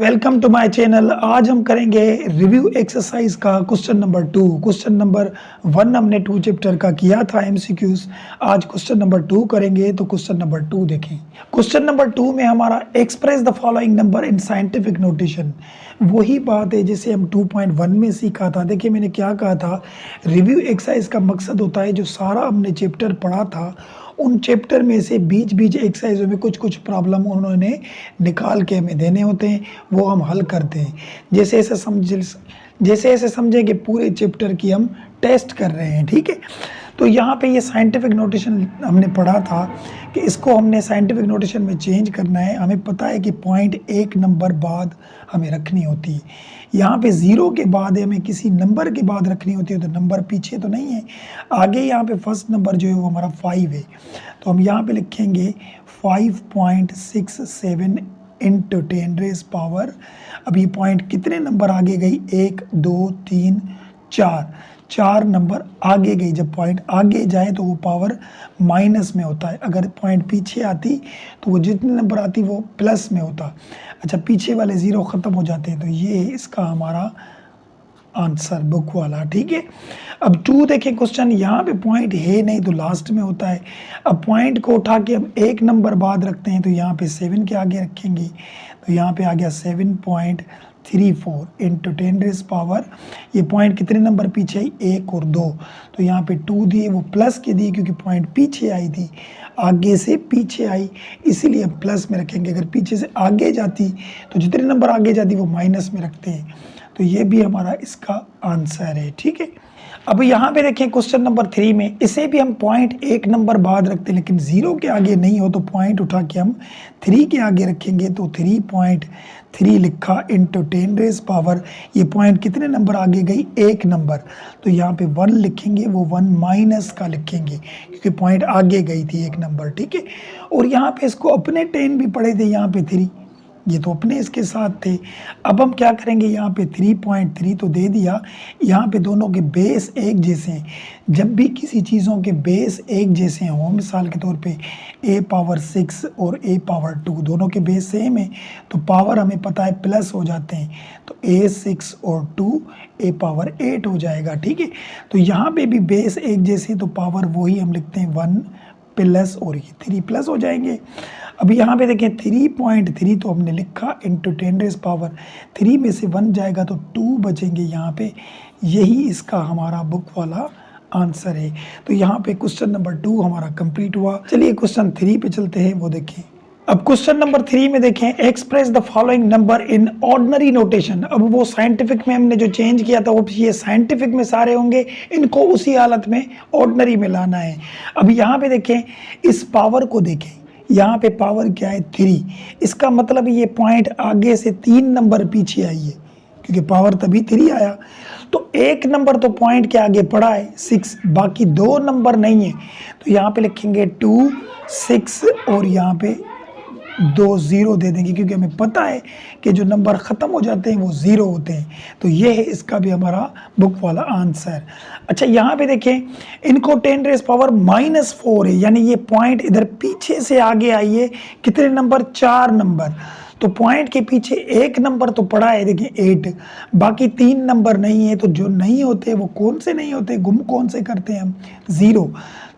Welcome to my channel. आज हम करेंगे रिव्यू एक्सरसाइज का क्वेश्चन नंबर 2। क्वेश्चन नंबर 1 हमने 2 चैप्टर का किया था एमसीक्यूज। आज क्वेश्चन नंबर 2 करेंगे, तो क्वेश्चन नंबर 2 देखें। क्वेश्चन नंबर 2 में हमारा express the following number in scientific notation, वही बात है जिसे हम 2.1 में सीखा था। देखिए मैंने क्या कहा था, रिव्यू एक्सरसाइज का मकसद होता है जो सारा हमने चैप्टर पढ़ा था उन चैप्टर में से बीच बीच एक्सरसाइजों में कुछ कुछ प्रॉब्लम उन्होंने निकाल के हमें देने होते हैं, वो हम हल करते हैं। जैसे ऐसे समझे कि पूरे चैप्टर की हम टेस्ट कर रहे हैं, ठीक है। तो यहाँ पे ये साइंटिफिक नोटेशन हमने पढ़ा था कि इसको हमने साइंटिफिक नोटेशन में चेंज करना है। हमें पता है कि पॉइंट एक नंबर बाद हमें रखनी होती है। यहाँ पे 0 के बाद हमें किसी नंबर के बाद रखनी होती है, तो नंबर पीछे तो नहीं है, आगे यहाँ पे फर्स्ट नंबर जो है वो हमारा 5 है। तो हम यहाँ पे लिखेंगे 5.67 इंटू 10 रेज पावर। अब ये पॉइंट कितने नंबर आगे गई, 1 2 3 4 नंबर आगे गई। जब पॉइंट आगे जाए तो वो पावर माइनस में होता है, अगर पॉइंट पीछे आती तो वो जितने नंबर आती वो प्लस में होता। अच्छा, पीछे वाले 0 ख़त्म हो जाते हैं, तो ये इसका हमारा आंसर बुक वाला, ठीक है। अब 2 देखें क्वेश्चन, यहाँ पे पॉइंट है नहीं तो लास्ट में होता है। अब पॉइंट को उठा के हम एक नंबर बाद रखते हैं, तो यहाँ पे 7 के आगे रखेंगे, तो यहाँ पे आ गया 7.34 इंटू 10 रेज पावर। ये पॉइंट कितने नंबर पीछे आई, 1 और 2, तो यहाँ पे 2 दिए, वो प्लस के दिए क्योंकि पॉइंट पीछे आई थी, आगे से पीछे आई, इसीलिए हम प्लस में रखेंगे। अगर पीछे से आगे जाती तो जितने नंबर आगे जाती वो माइनस में रखते हैं, तो ये भी हमारा इसका आंसर है, ठीक है। अब यहाँ पे देखें क्वेश्चन नंबर 3 में, इसे भी हम पॉइंट एक नंबर बाद रखते हैं, लेकिन 0 के आगे नहीं हो तो पॉइंट उठा के हम 3 के आगे रखेंगे, तो 3.3 लिखा इंटू 10 रेज पावर। ये पॉइंट कितने नंबर आगे गई, 1 नंबर, तो यहाँ पे 1 लिखेंगे, वो 1 माइनस का लिखेंगे क्योंकि पॉइंट आगे गई थी 1 नंबर, ठीक है। और यहाँ पे इसको अपने 10 भी पढ़े थे, यहाँ पे 3, ये तो अपने इसके साथ थे। अब हम क्या करेंगे, यहाँ पे 3.3 तो दे दिया, यहाँ पे दोनों के बेस एक जैसे हैं। जब भी किसी चीज़ों के बेस एक जैसे हों, मिसाल के तौर पे a पावर 6 और a पावर 2 दोनों के बेस सेम है, तो पावर हमें पता है प्लस हो जाते हैं, तो a 6 और 2 a पावर 8 हो जाएगा, ठीक है। तो यहाँ पे भी बेस एक जैसे, तो पावर वही हम लिखते हैं 1 प्लस, और ये 3 प्लस हो जाएंगे। अभी यहाँ पे देखें 3.3 तो हमने लिखा इंटू 10 रेज पावर, 3 में से 1 जाएगा तो 2 बचेंगे यहाँ पे, यही इसका हमारा बुक वाला आंसर है। तो यहाँ पे क्वेश्चन नंबर 2 हमारा कंप्लीट हुआ। चलिए क्वेश्चन 3 पे चलते हैं, वो देखें। अब क्वेश्चन नंबर 3 में देखें, express the following number in ordinary notation. अब वो साइंटिफिक में हमने जो चेंज किया था वो ये साइंटिफिक में सारे होंगे, इनको उसी हालत में ऑर्डिनरी में लाना है। अब यहाँ पे देखें, इस पावर को देखें, यहाँ पे पावर क्या है, 3, इसका मतलब ये पॉइंट आगे से 3 नंबर पीछे आई है क्योंकि पावर तभी 3 आया, तो 1 नंबर तो पॉइंट के आगे पड़ा है 6, बाकी 2 नंबर नहीं है, तो यहाँ पे लिखेंगे 2 6 और यहाँ पे 2 0 दे देंगे क्योंकि हमें पता है कि जो नंबर ख़त्म हो जाते हैं वो 0 होते हैं, तो ये है इसका भी हमारा बुक वाला आंसर। अच्छा, यहाँ पे देखें, इनको 10 रेज पावर -4 है, यानी ये पॉइंट इधर पीछे से आगे आई है, कितने नंबर, 4 नंबर, तो पॉइंट के पीछे 1 नंबर तो पड़ा है, देखिए 8, बाकी 3 नंबर नहीं है, तो जो नहीं होते वो कौन से नहीं होते, गुम कौन से करते हैं हम, 0,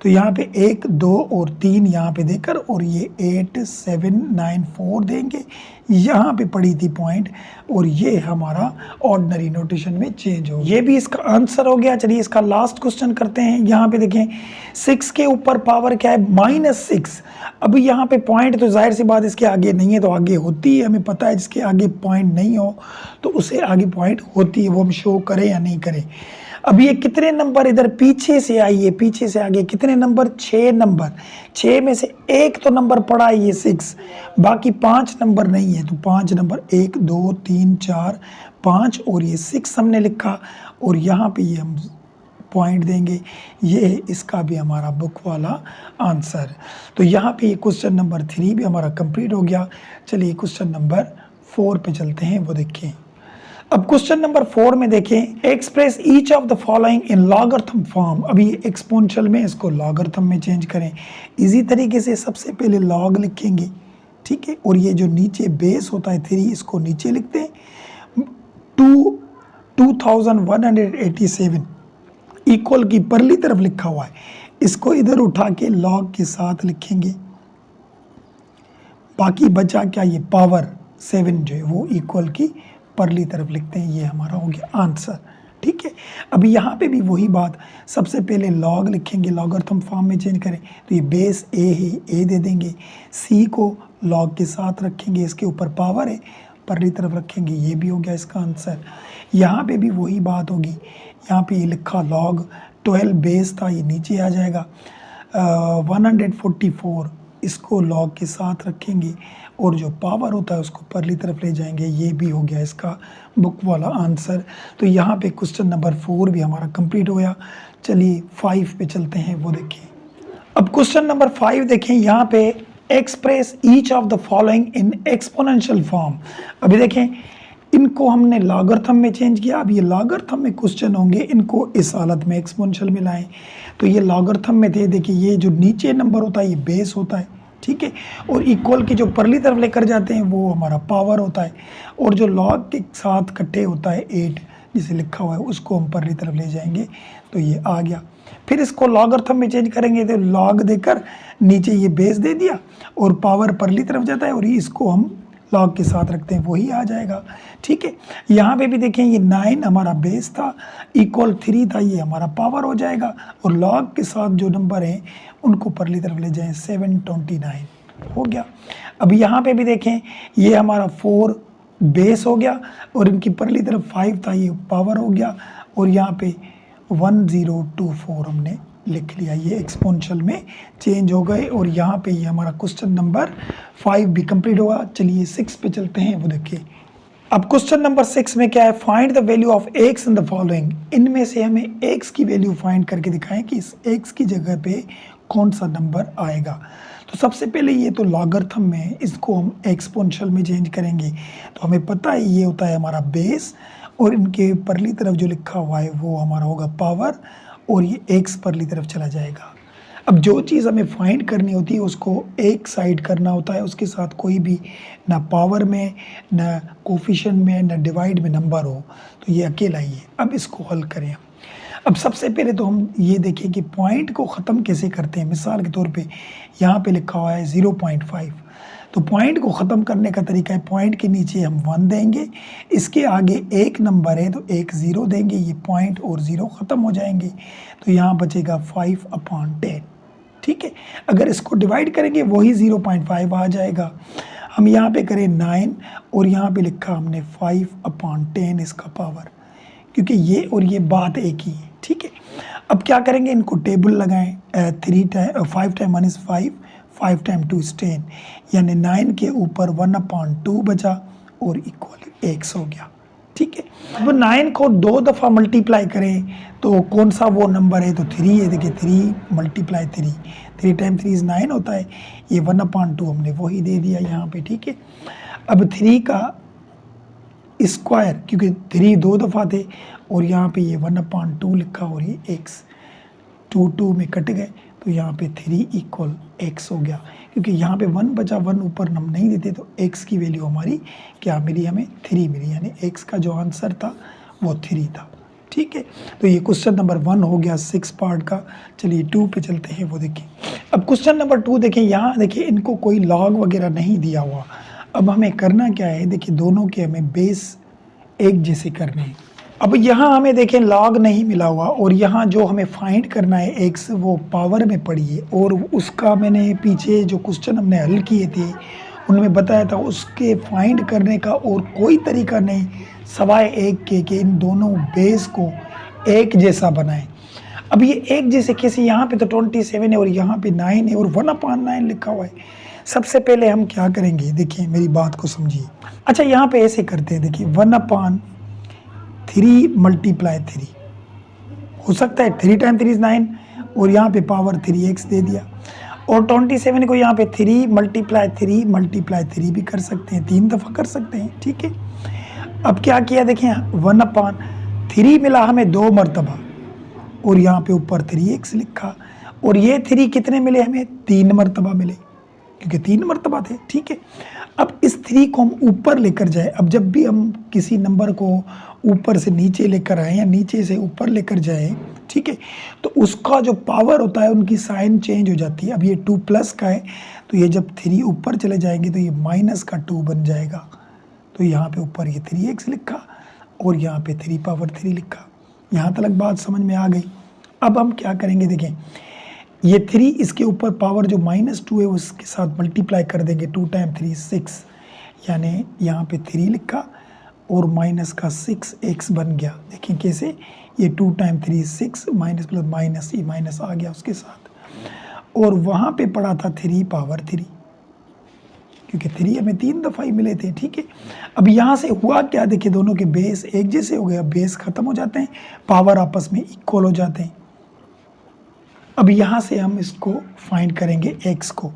तो यहाँ पे 1 2 और 3 यहाँ पे देकर, और ये 8 7 9 4 देंगे, यहाँ पे पड़ी थी पॉइंट, और ये हमारा ऑर्डिनरी नोटेशन में चेंज हो, ये भी इसका आंसर हो गया। चलिए इसका लास्ट क्वेश्चन करते हैं। यहाँ पे देखें 6 के ऊपर पावर क्या है, -6। अभी यहाँ पे पॉइंट तो जाहिर सी बात इसके आगे नहीं है, तो आगे होती है, हमें पता है जिसके आगे पॉइंट नहीं हो तो उसे आगे पॉइंट होती है, वो हम शो करें या नहीं करें। अब ये कितने नंबर इधर पीछे से आई है, पीछे से आगे कितने नंबर, 6 नंबर, 6 में से 1 तो नंबर पड़ा है ये 6, बाकी 5 नंबर नहीं है, तो 5 नंबर 1 2 3 4 5 और ये 6 हमने लिखा, और यहाँ पे ये हम पॉइंट देंगे, ये है इसका भी हमारा बुक वाला आंसर। तो यहाँ पे ये क्वेश्चन नंबर 3 भी हमारा कंप्लीट हो गया। चलिए क्वेश्चन नंबर 4 पे चलते हैं, वो देखें। अब क्वेश्चन नंबर 4 में देखें, express each of the following in logarithm form. अभी एक्सपोनेंशियल में, इसको लॉगरिथम में चेंज करें। इजी तरीके से सबसे पहले लॉग लिखेंगे, ठीक है। और ये जो नीचे बेस होता है 3, इसको नीचे लिखते हैं। 2187 इक्वल की परली तरफ लिखा हुआ है, इसको इधर उठा के लॉग के साथ लिखेंगे। बाकी बचा क्या, ये पावर 7 जो है वो इक्वल की परली तरफ लिखते हैं। ये हमारा हो गया आंसर, ठीक है। अभी यहाँ पे भी वही बात, सबसे पहले लॉग लिखेंगे, लॉगरिथम फॉर्म में चेंज करें तो ये बेस ए है, ए दे देंगे। सी को लॉग के साथ रखेंगे, इसके ऊपर पावर है, परली तरफ रखेंगे, ये भी हो गया इसका आंसर। यहाँ पे भी वही बात होगी, यहाँ पे ये लिखा लॉग 12 बेस था, ये नीचे आ जाएगा। 144 इसको लॉग के साथ रखेंगे और जो पावर होता है उसको परली तरफ ले जाएंगे। ये भी हो गया इसका बुक वाला आंसर। तो यहाँ पे क्वेश्चन नंबर 4 भी हमारा कंप्लीट हो गया। चलिए 5 पे चलते हैं, वो देखें। अब क्वेश्चन नंबर 5 देखें, यहाँ पे express each of the following in exponential form. अभी देखें, इनको हमने लॉगरिथम में चेंज किया। अब ये लॉगरिथम में क्वेश्चन होंगे, इनको इस हालत में एक्सपोनेंशियल में लाएं। तो ये लॉगरिथम में थे, देखिए ये जो नीचे नंबर होता है ये बेस होता है, ठीक है। और इक्वल की जो परली तरफ लेकर जाते हैं वो हमारा पावर होता है, और जो लॉग के साथ इकट्ठे होता है 8 जिसे लिखा हुआ है उसको हम परली तरफ ले जाएंगे। तो ये आ गया। फिर इसको लॉगरिथम में चेंज करेंगे तो लॉग देकर नीचे ये बेस दे दिया और पावर परली तरफ जाता है, और इसको हम लॉग के साथ रखते हैं, वही आ जाएगा, ठीक है। यहाँ पे भी देखें, ये 9 हमारा बेस था, इक्वल 3 था, ये हमारा पावर हो जाएगा, और लॉग के साथ जो नंबर हैं उनको परली तरफ ले जाएं, 729 हो गया। अब यहाँ पे भी देखें, ये हमारा 4 बेस हो गया और इनकी परली तरफ 5 था, ये पावर हो गया, और यहाँ पे 1024 हमने लिख लिया। ये एक्सपोनेंशियल में चेंज हो गए, और यहाँ पे ये हमारा क्वेश्चन नंबर 5 भी कंप्लीट हुआ। चलिए 6 पे चलते हैं, वो देखिए। अब क्वेश्चन नंबर 6 में क्या है, find the value of x in the following. इनमें से हमें x की वैल्यू फाइंड करके दिखाएं कि इस x की जगह पे कौन सा नंबर आएगा। तो सबसे पहले ये तो लॉगरिथम में, इसको हम एक्सपोनेंशियल में चेंज करेंगे। तो हमें पता है ये होता है हमारा बेस, और इनके परली तरफ जो लिखा हुआ है वो हमारा होगा पावर, और ये x परली तरफ चला जाएगा। अब जो चीज़ हमें फाइंड करनी होती है उसको एक साइड करना होता है, उसके साथ कोई भी ना पावर में, ना कोफिशिएंट में, ना डिवाइड में नंबर हो, तो ये अकेला ही है। अब इसको हल करें। अब सबसे पहले तो हम ये देखें कि पॉइंट को ख़त्म कैसे करते हैं। मिसाल के तौर पे यहाँ पे लिखा हुआ है 0.5, तो पॉइंट को ख़त्म करने का तरीका है, पॉइंट के नीचे हम 1 देंगे, इसके आगे एक नंबर है तो एक 0 देंगे, ये पॉइंट और 0 ख़त्म हो जाएंगे, तो यहाँ बचेगा 5/10, ठीक है। अगर इसको डिवाइड करेंगे वही 0.5 आ जाएगा। हम यहाँ पे करें 9 और यहाँ पे लिखा हमने 5/10 इसका पावर, क्योंकि ये और ये बात एक ही है, ठीक है। अब क्या करेंगे, इनको टेबल लगाएं। 5 टाइम 1 इज़ 5, 5 टाइम 2 इज़ 10, यानी 9 के ऊपर 1/2 बचा और इक्वल x हो गया, ठीक है। अब 9 को 2 दफ़ा मल्टीप्लाई करें तो कौन सा वो नंबर है, तो 3 है। देखिए 3 × 3, 3 टाइम 3 इज़ 9 होता है, ये 1/2 हमने वही दे दिया यहाँ पे, ठीक है। अब 3 का स्क्वायर, क्योंकि 3 2 दफ़ा थे, और यहाँ पे ये 1/2 लिखा और ये x 2 में कट गए, तो यहाँ पे 3 इक्वल x हो गया। क्योंकि यहाँ पे 1 बचा, 1 ऊपर हम नहीं देते, तो x की वैल्यू हमारी क्या मिली, हमें 3 मिली, यानी x का जो आंसर था वो 3 था, ठीक है। तो ये क्वेश्चन नंबर 1 हो गया 6 पार्ट का। चलिए 2 पे चलते हैं, वो देखिए। अब क्वेश्चन नंबर 2 देखें, यहाँ देखिए इनको कोई लॉग वगैरह नहीं दिया हुआ। अब हमें करना क्या है, देखिए दोनों के हमें बेस एक जैसे करने हैं। अब यहाँ हमें देखें लॉग नहीं मिला हुआ, और यहाँ जो हमें फाइंड करना है x, वो पावर में पड़ी है, और उसका मैंने पीछे जो क्वेश्चन हमने हल किए थे उनमें बताया था, उसके फाइंड करने का और कोई तरीका नहीं सवाए एक के कि इन दोनों बेस को एक जैसा बनाएं। अब ये एक जैसे कैसे, यहाँ पे तो 27 है और यहाँ पे 9 है और 1/9 लिखा हुआ है। सबसे पहले हम क्या करेंगे, देखिए मेरी बात को समझिए। अच्छा यहाँ पे ऐसे करते हैं, देखिए 1/3 × 3 हो सकता है, 3 टाइम 3 इज़ 9, और यहाँ पे पावर 3x दे दिया, और 27 को यहाँ पे 3 × 3 भी कर सकते हैं, 3 दफ़ा कर सकते हैं, ठीक है। अब क्या किया, देखें 1/3 मिला हमें 2 मरतबा, और यहाँ पे ऊपर 3x लिखा, और ये 3 कितने मिले हमें, 3 मरतबा मिले, क्योंकि 3 मरतबा थे, ठीक है। अब इस 3 को हम ऊपर लेकर जाए, अब जब भी हम किसी नंबर को ऊपर से नीचे लेकर आए या नीचे से ऊपर लेकर जाए, ठीक है, तो उसका जो पावर होता है उनकी साइन चेंज हो जाती है। अब ये 2 प्लस का है, तो ये जब 3 ऊपर चले जाएंगे तो ये माइनस का 2 बन जाएगा। तो यहाँ पे ऊपर ये 3x लिखा और यहाँ पे 3 पावर 3 लिखा। यहाँ तक बात समझ में आ गई। अब हम क्या करेंगे, देखें ये 3 इसके ऊपर पावर जो -2 है उसके साथ मल्टीप्लाई कर देंगे। 2 टाइम 3 6, यानी यहाँ पे 3 लिखा और माइनस का 6x बन गया। देखिए कैसे, ये 2 टाइम 3 6, माइनस प्लस माइनस, ये माइनस आ गया उसके साथ। और वहाँ पे पड़ा था 3 पावर 3, क्योंकि 3 हमें 3 दफ़ा ही मिले थे, ठीक है। अब यहाँ से हुआ क्या, देखिए दोनों के बेस एक जैसे हो गए। अब बेस ख़त्म हो जाते हैं, पावर आपस में इक्वल हो जाते हैं। अब यहाँ से हम इसको फाइंड करेंगे x को,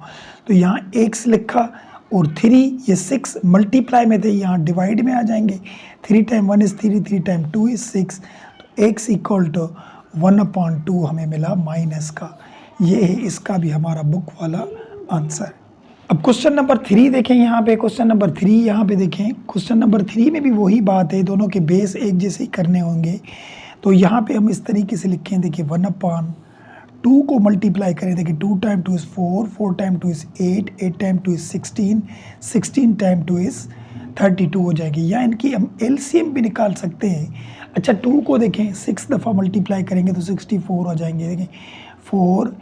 तो यहाँ x लिखा और 3, ये 6 मल्टीप्लाई में थे, यहाँ डिवाइड में आ जाएंगे। 3 टाइम 1 इज़ 3, 3 टाइम 2 इज़ 6, तो x इक्वल टू 1/2 हमें मिला माइनस का। ये है इसका भी हमारा बुक वाला आंसर। अब क्वेश्चन नंबर 3 देखें, यहाँ पे क्वेश्चन नंबर 3 यहाँ पे देखें। क्वेश्चन नंबर 3 में भी वही बात है, दोनों के बेस एक जैसे ही करने होंगे। तो यहाँ पे हम इस तरीके से लिखें, देखिए 1/2 को मल्टीप्लाई करें। देखिए 2 time 2 is 4, 4 time 2 is 8, 8 time 2 is 16, 16 time 2 is 32 हो जाएगी। या इनकी हम एलसीएम भी निकाल सकते हैं। अच्छा 2 को देखें 6 दफ़ा मल्टीप्लाई करेंगे तो 64 हो जाएंगे। देखें 4,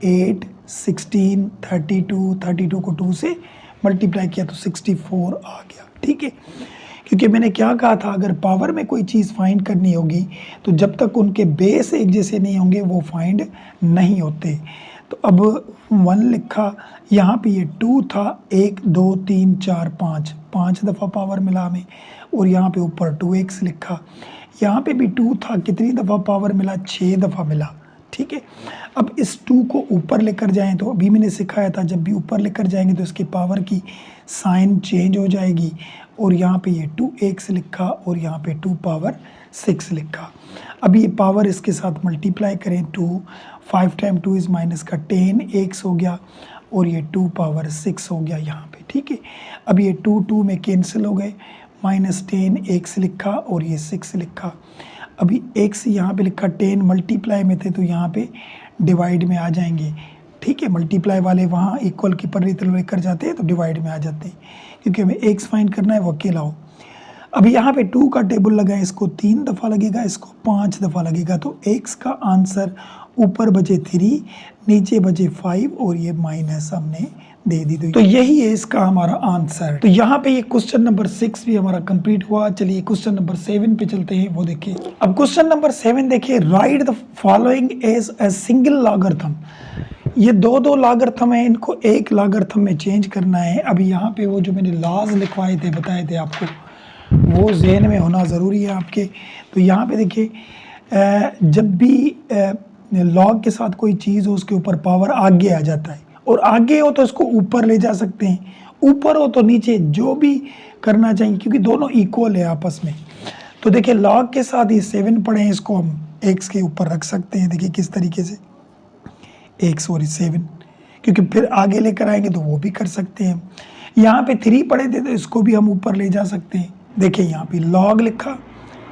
8, 16, 32, 32 को 2 से मल्टीप्लाई किया तो 64 आ गया, ठीक है। क्योंकि मैंने क्या कहा था, अगर पावर में कोई चीज़ फाइंड करनी होगी तो जब तक उनके बेस एक जैसे नहीं होंगे वो फाइंड नहीं होते। तो अब 1 लिखा, यहाँ पे ये 2 था, 1 2 3 4 5, 5 दफ़ा पावर मिला हमें। और यहाँ पे ऊपर 2x लिखा, यहाँ पे भी 2 था, कितनी दफ़ा पावर मिला, 6 दफ़ा मिला, ठीक है। अब इस 2 को ऊपर लेकर जाएं, तो अभी मैंने सिखाया था जब भी ऊपर लेकर जाएंगे तो इसके पावर की साइन चेंज हो जाएगी। और यहाँ पे ये 2x लिखा और यहाँ पे 2 पावर 6 लिखा। अब ये पावर इसके साथ मल्टीप्लाई करें, 2 5 टाइम 2 इज़ माइनस का 10x हो गया और ये 2 पावर 6 हो गया यहाँ पे, ठीक है। अब ये 2 2 में कैंसिल हो गए, -10x लिखा और ये 6 लिखा। अभी x यहाँ पे लिखा, 10 मल्टीप्लाई में थे तो यहाँ पे डिवाइड में आ जाएंगे, ठीक है। मल्टीप्लाई वाले वहाँ इक्वल की परिधि लेकर जाते हैं तो डिवाइड में आ जाते हैं, क्योंकि हमें x फाइंड करना है, वो अकेला हो। अभी यहाँ पे 2 का टेबल लगा है, इसको 3 दफ़ा लगेगा, इसको 5 दफ़ा लगेगा। तो x का आंसर ऊपर बचे 3, नीचे बचे 5 और ये माइनस हमने दे दी। तो यही है इसका हमारा आंसर। तो यहाँ पे ये क्वेश्चन नंबर 6 भी हमारा कंप्लीट हुआ। चलिए क्वेश्चन नंबर 7 पे चलते हैं, वो देखिए। अब क्वेश्चन नंबर 7 देखिए, write the following as a single logarithm. ये दो लॉगरिथम है, इनको एक लॉगरिथम में चेंज करना है। अभी यहाँ पे वो जो मैंने लॉज लिखवाए थे, बताए थे आपको, वो जहन में होना ज़रूरी है आपके। तो यहाँ पे देखिए, जब भी लॉग के साथ कोई चीज़ हो उसके ऊपर पावर आगे आ जाता है, और आगे हो तो इसको ऊपर ले जा सकते हैं, ऊपर हो तो नीचे, जो भी करना चाहिए, क्योंकि दोनों इक्वल है आपस में। तो देखिए लॉग के साथ ये 7 पड़े हैं, इसको हम x के ऊपर रख सकते हैं। देखिए किस तरीके से, x और 7, क्योंकि फिर आगे लेकर आएंगे तो वो भी कर सकते हैं। यहाँ पे 3 पड़े थे तो इसको भी हम ऊपर ले जा सकते हैं। देखिए यहाँ पे लॉग लिखा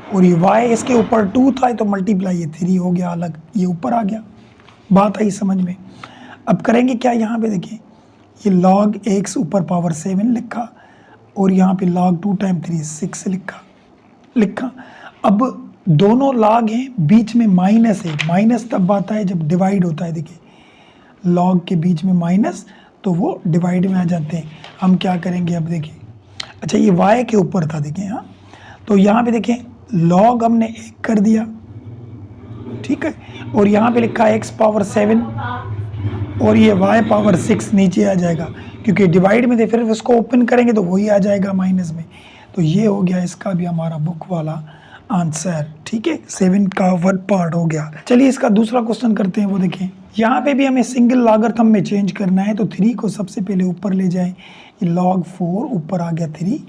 और ये y इसके ऊपर 2 था तो मल्टीप्लाई ये 3 हो गया अलग, ये ऊपर आ गया। बात आई समझ में। अब करेंगे क्या, यहाँ पे देखिए ये log x ऊपर पावर 7 लिखा और यहाँ पे log 2 टाइम 3 6 लिखा। अब दोनों log हैं, बीच में माइनस है। माइनस तब आता है जब डिवाइड होता है। देखिए log के बीच में माइनस, तो वो डिवाइड में आ जाते हैं। हम क्या करेंगे, अब देखिए, अच्छा ये y के ऊपर था, देखिए यहाँ, तो यहाँ पे देखिए log हमने 1 कर दिया, ठीक है, और यहाँ पे लिखा x पावर 7 और ये y पावर 6 नीचे आ जाएगा, क्योंकि डिवाइड में थे। फिर इसको ओपन करेंगे तो वही आ जाएगा माइनस में। तो ये हो गया इसका भी हमारा बुक वाला आंसर, ठीक है। 7 का 1 पार्ट हो गया। चलिए इसका दूसरा क्वेश्चन करते हैं, वो देखें। यहाँ पे भी हमें सिंगल लॉगरिथम में चेंज करना है। तो 3 को सबसे पहले ऊपर ले जाएं, ये log 4 ऊपर आ गया 3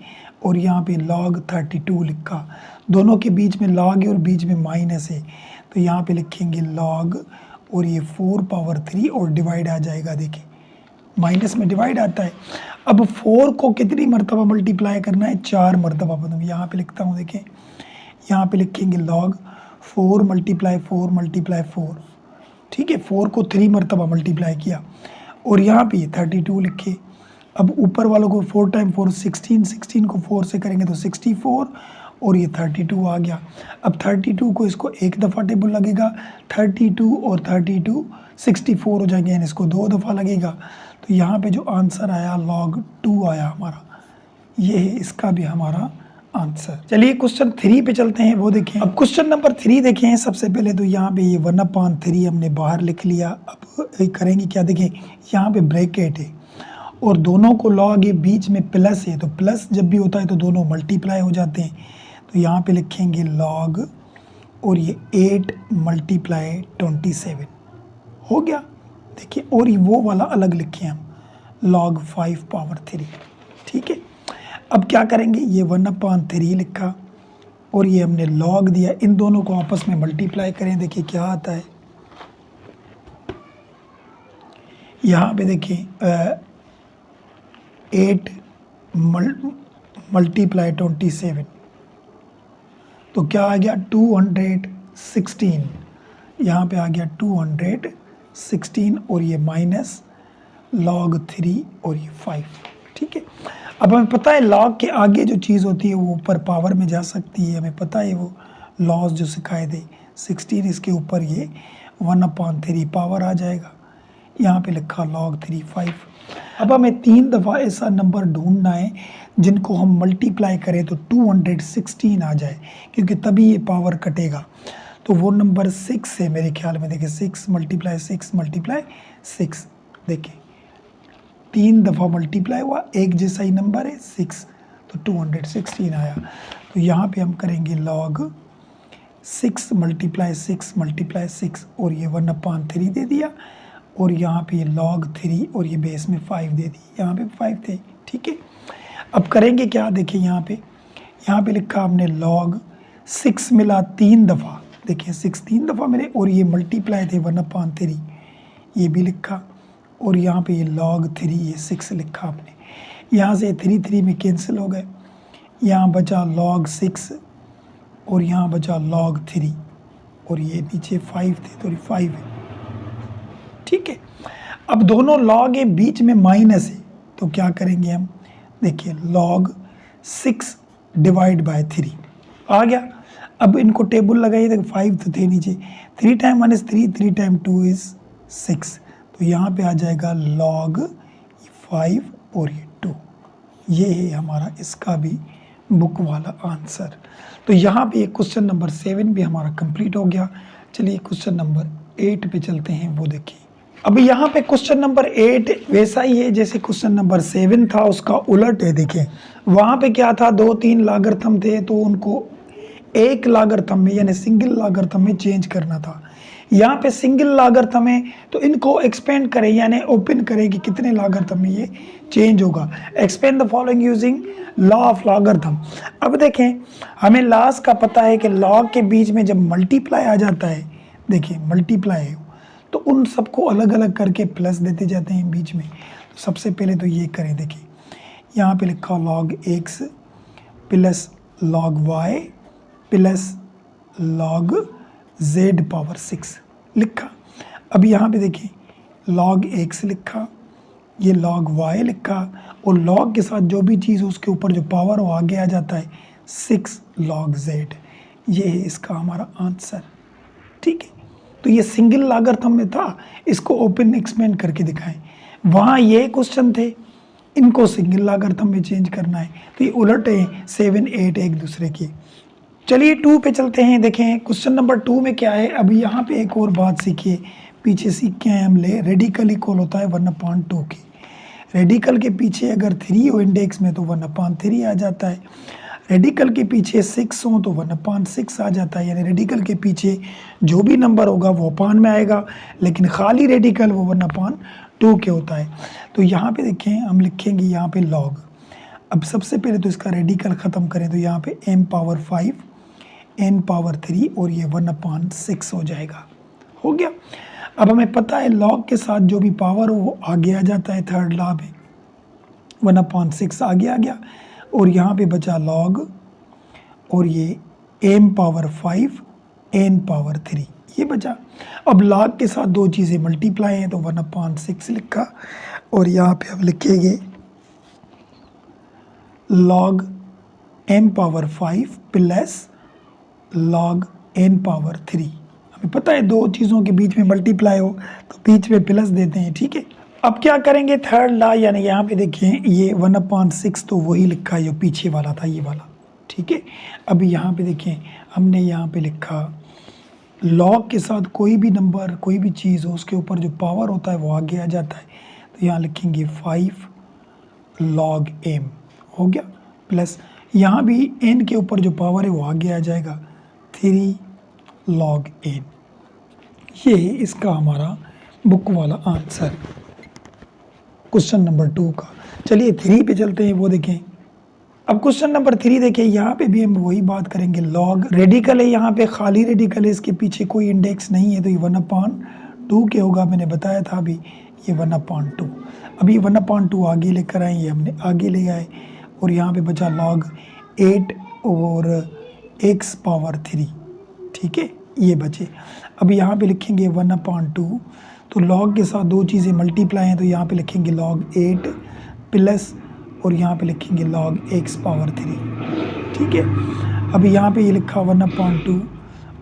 और यहाँ पे log 32 लिखा। दोनों के बीच में log है और बीच में माइनस है, तो यहाँ पे लिखेंगे log और ये 4 पावर 3 और डिवाइड आ जाएगा। देखिए माइनस में डिवाइड आता है। अब 4 को कितनी मरतबा मल्टीप्लाई करना है, 4 मरतबा। मतलब यहाँ पे लिखता हूँ, देखें यहाँ पे लिखेंगे लॉग 4 मल्टीप्लाई 4 मल्टीप्लाई 4, ठीक है। 4 को 3 मरतबा मल्टीप्लाई किया और यहाँ पे 32 लिखे। अब ऊपर वालों को 4 टाइम 4 16, 16 को 4 से करेंगे तो 64 और ये 32 आ गया। अब 32 को इसको एक दफ़ा टेबल लगेगा, 32 और 32 64 हो जाएंगे, यानी इसको 2 दफ़ा लगेगा। तो यहाँ पे जो आंसर आया log 2 आया हमारा, ये है इसका भी हमारा आंसर। चलिए क्वेश्चन 3 पे चलते हैं, वो देखें। अब क्वेश्चन नंबर 3 देखें। सबसे पहले तो यहाँ पे ये 1/3 हमने बाहर लिख लिया। अब करेंगे क्या, देखें यहाँ पे ब्रैकेट है और दोनों को लॉग ये बीच में प्लस है, तो प्लस जब भी होता है तो दोनों मल्टीप्लाई हो जाते हैं। तो यहाँ पे लिखेंगे लॉग और ये 8 मल्टीप्लाई 27 हो गया, देखिए। और ये वो वाला अलग लिखे हम log 5/3, ठीक है। अब क्या करेंगे, ये 1/3 लिखा और ये हमने log दिया, इन दोनों को आपस में मल्टीप्लाई करें, देखिए क्या आता है। यहाँ पे देखिए 8 मल्टीप्लाई 27, तो क्या आ गया 216। यहाँ पे आ गया 216 और ये माइनस log 3 और ये 5, ठीक है। अब हमें पता है log के आगे जो चीज़ होती है वो ऊपर पावर में जा सकती है, हमें पता है वो लॉज जो सिखाए थे। 16 इसके ऊपर ये 1/3 पावर आ जाएगा। यहाँ पे लिखा log 3 5। अब हमें 3 दफ़ा ऐसा नंबर ढूंढना है जिनको हम मल्टीप्लाई करें तो 216 आ जाए, क्योंकि तभी ये पावर कटेगा। तो वो नंबर 6 है मेरे ख्याल में, देखिए 6 मल्टीप्लाई 6 मल्टीप्लाई 6, देखिए 3 दफ़ा मल्टीप्लाई हुआ, एक जैसा ही नंबर है 6, तो 216 आया। तो यहाँ पे हम करेंगे log 6 मल्टीप्लाई 6 मल्टीप्लाई 6 और ये 1/3 दे दिया और यहाँ पे log 3 और ये बेस में 5 दे दी, यहाँ पे 5 थे, ठीक है। अब करेंगे क्या, देखिए यहाँ पे लिखा हमने log 6 मिला 3 दफ़ा, देखिए 6 3 दफ़ा मिले और ये मल्टीप्लाई थे 1/3, ये भी लिखा और यहाँ पे ये log 3 ये 6 लिखा आपने। यहाँ से 3 3 में कैंसिल हो गए, यहाँ बचा log 6 और यहाँ बचा log 3 और ये नीचे 5 थे तो 5 है, ठीक है। अब दोनों log है, बीच में माइनस है, तो क्या करेंगे हम, देखिए log 6 डिवाइड बाय 3 आ गया। अब इनको टेबल लगाइए, देखो 5 तो थे नीचे, 3 टाइम 1 इज़ 3, 3 टाइम 2 इज़ 6, तो यहाँ पे आ जाएगा log 5 और ये 2, ये है हमारा इसका भी बुक वाला आंसर। तो यहाँ पे क्वेश्चन नंबर 7 भी हमारा कंप्लीट हो गया। चलिए क्वेश्चन नंबर 8 पे चलते हैं, वो देखिए। अब यहाँ पे क्वेश्चन नंबर 8 वैसा ही है जैसे क्वेश्चन नंबर 7 था, उसका उलट है। देखें वहाँ पे क्या था, 2-3 लागरथम थे तो उनको एक लागरथम में यानी सिंगल लागरथम में चेंज करना था। यहाँ पे सिंगल लागरथम है तो इनको एक्सपेंड करें यानी ओपन करें कि कितने लागरथम में ये चेंज होगा। Expand the following using law of logarithm. अब देखें हमें लॉस का पता है कि लॉग के बीच में जब मल्टीप्लाई आ जाता है, देखिए मल्टीप्लाई है तो उन सबको अलग अलग करके प्लस देते जाते हैं बीच में। तो सबसे पहले तो ये करें, देखिए यहाँ पे लिखा log x plus log y plus log z power 6 लिखा। अब यहाँ पे देखिए log x लिखा, ये log y लिखा और log के साथ जो भी चीज़ उसके ऊपर जो पावर हो आगे आ जाता है 6 log z, ये है इसका हमारा आंसर, ठीक है। तो ये सिंगल लागरथम में था, इसको ओपन एक्सपेंड करके दिखाएं। वहाँ ये क्वेश्चन थे, इनको सिंगल लागरथम में चेंज करना है, तो ये उलट है 7 8 एक दूसरे के। चलिए 2 पे चलते हैं। देखें क्वेश्चन नंबर 2 में क्या है। अभी यहाँ पे एक और बात सीखिए, पीछे सीख के हम ले, रेडिकल इक्वल होता है 1/2 के। रेडिकल के पीछे अगर 3 हो इंडेक्स में तो 1/3 आ जाता है, रेडिकल के पीछे 6 हो तो 1/6 आ जाता है, यानी रेडिकल के पीछे जो भी नंबर होगा वो अपान में आएगा, लेकिन खाली रेडिकल वो 1/2 के होता है। तो यहाँ पे देखें हम लिखेंगे यहाँ पे लॉग। अब सबसे पहले तो इसका रेडिकल ख़त्म करें तो यहाँ पे m पावर 5 n पावर 3 और ये 1/6 हो जाएगा, हो गया। अब हमें पता है लॉग के साथ जो भी पावर हो वो आगे आ जाता है थर्ड लॉ में, 1/6 आगे आ गया और यहाँ पे बचा लॉग और ये m पावर 5 n पावर 3 ये बचा। अब लॉग के साथ दो चीज़ें मल्टीप्लाई हैं तो 1/6 लिखा और यहाँ पे अब लिखेंगे log m power 5 plus log n power 3। हमें पता है दो चीज़ों के बीच में मल्टीप्लाई हो तो बीच में प्लस देते हैं, ठीक है। अब क्या करेंगे थर्ड लॉ, यानी यहाँ पे देखिए ये 1/6 तो वही लिखा है जो पीछे वाला था ये वाला, ठीक है। अभी यहाँ पे देखिए हमने यहाँ पे लिखा लॉग के साथ कोई भी नंबर कोई भी चीज़ हो उसके ऊपर जो पावर होता है वो आगे आ जाता है, तो यहाँ लिखेंगे 5 लॉग m हो गया प्लस यहाँ भी n के ऊपर जो पावर है वो आगे आ जाएगा 3 लॉग n। ये इसका हमारा बुक वाला आंसर क्वेश्चन नंबर 2 का। चलिए 3 पे चलते हैं, वो देखें। अब क्वेश्चन नंबर 3 देखें, यहाँ पे भी हम वही बात करेंगे। लॉग रेडिकल है, यहाँ पे खाली रेडिकल है, इसके पीछे कोई इंडेक्स नहीं है तो ये 1/2 के होगा, मैंने बताया था अभी ये 1/2। अभी 1/2 आगे लेकर आए, ये हमने आगे ले आए और यहाँ पे बचा लॉग 8 और x पावर 3, ठीक है ये बचे। अब यहाँ पे लिखेंगे 1/2 तो लॉग के साथ दो चीज़ें मल्टीप्लाई हैं तो यहाँ पे लिखेंगे लॉग 8 प्लस और यहाँ पे लिखेंगे लॉग x पावर 3, ठीक है। अभी यहाँ पे ये लिखा 1/2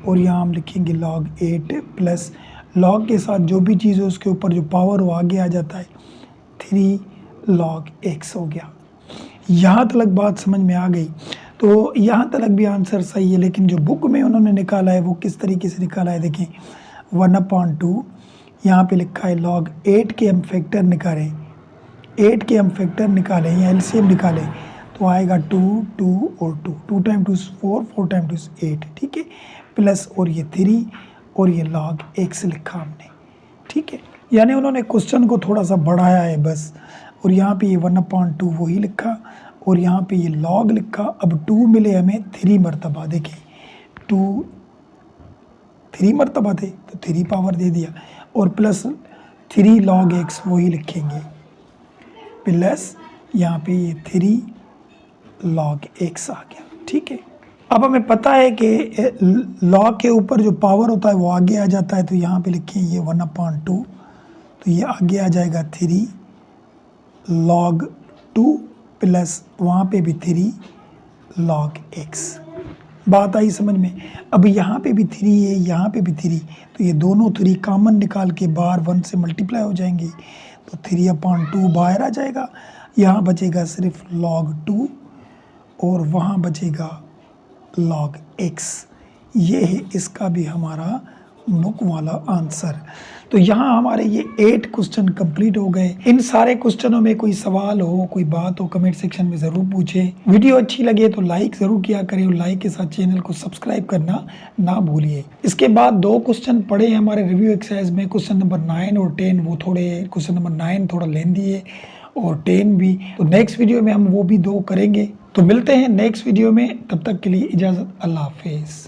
और यहाँ हम लिखेंगे लॉग 8 प्लस लॉग के साथ जो भी चीज़ है उसके ऊपर जो पावर हो आगे आ जाता है 3 लॉग x हो गया। यहाँ तक बात समझ में आ गई, तो यहाँ तक भी आंसर सही है, लेकिन जो बुक में उन्होंने निकाला है वो किस तरीके से निकाला है देखें। 1/2 यहाँ पे लिखा है लॉग 8 के हम फैक्टर निकालें, 8 के हम फैक्टर निकालें या एलसीएम निकालें तो आएगा 2 2 और 2, 2 टाइम 2 4, 4 टाइम 2 8, ठीक है प्लस और ये 3 और ये लॉग x लिखा हमने, ठीक है। यानी उन्होंने क्वेश्चन को थोड़ा सा बढ़ाया है बस। और यहाँ पे ये 1/2 वही लिखा और यहाँ पे ये लॉग लिखा। अब 2 मिले हमें 3 मरतबा, देखें 2 3 मरतबा थे तो 3 पावर दे दिया और प्लस 3 लॉग x वही लिखेंगे प्लस यहाँ पे ये 3 लॉग x आ गया, ठीक है। अब हमें पता है कि लॉग के ऊपर जो पावर होता है वो आगे आ जाता है, तो यहाँ पे लिखें ये 1/2 तो ये आगे आ जाएगा 3 लॉग 2 प्लस वहाँ पे भी 3 लॉग x। बात आई समझ में। अब यहाँ पे भी 3 है, यहाँ पे भी 3, तो ये दोनों 3 कॉमन निकाल के बाहर 1 से मल्टीप्लाई हो जाएंगे तो 3/2 बाहर आ जाएगा। यहाँ बचेगा सिर्फ log 2 और वहाँ बचेगा log x। ये है इसका भी हमारा बुक वाला आंसर। तो यहाँ हमारे ये 8 क्वेश्चन कंप्लीट हो गए। इन सारे क्वेश्चनों में कोई सवाल हो, कोई बात हो, कमेंट सेक्शन में ज़रूर पूछें। वीडियो अच्छी लगे तो लाइक ज़रूर किया करें और लाइक के साथ चैनल को सब्सक्राइब करना ना भूलिए। इसके बाद 2 क्वेश्चन पढ़े हैं हमारे रिव्यू एक्सरसाइज में, क्वेश्चन नंबर 9 और 10। वो थोड़े क्वेश्चन नंबर 9 थोड़ा लेंदी है और 10 भी, तो नेक्स्ट वीडियो में हम वो भी 2 करेंगे। तो मिलते हैं नेक्स्ट वीडियो में, तब तक के लिए इजाज़त, अल्लाह हाफिज़।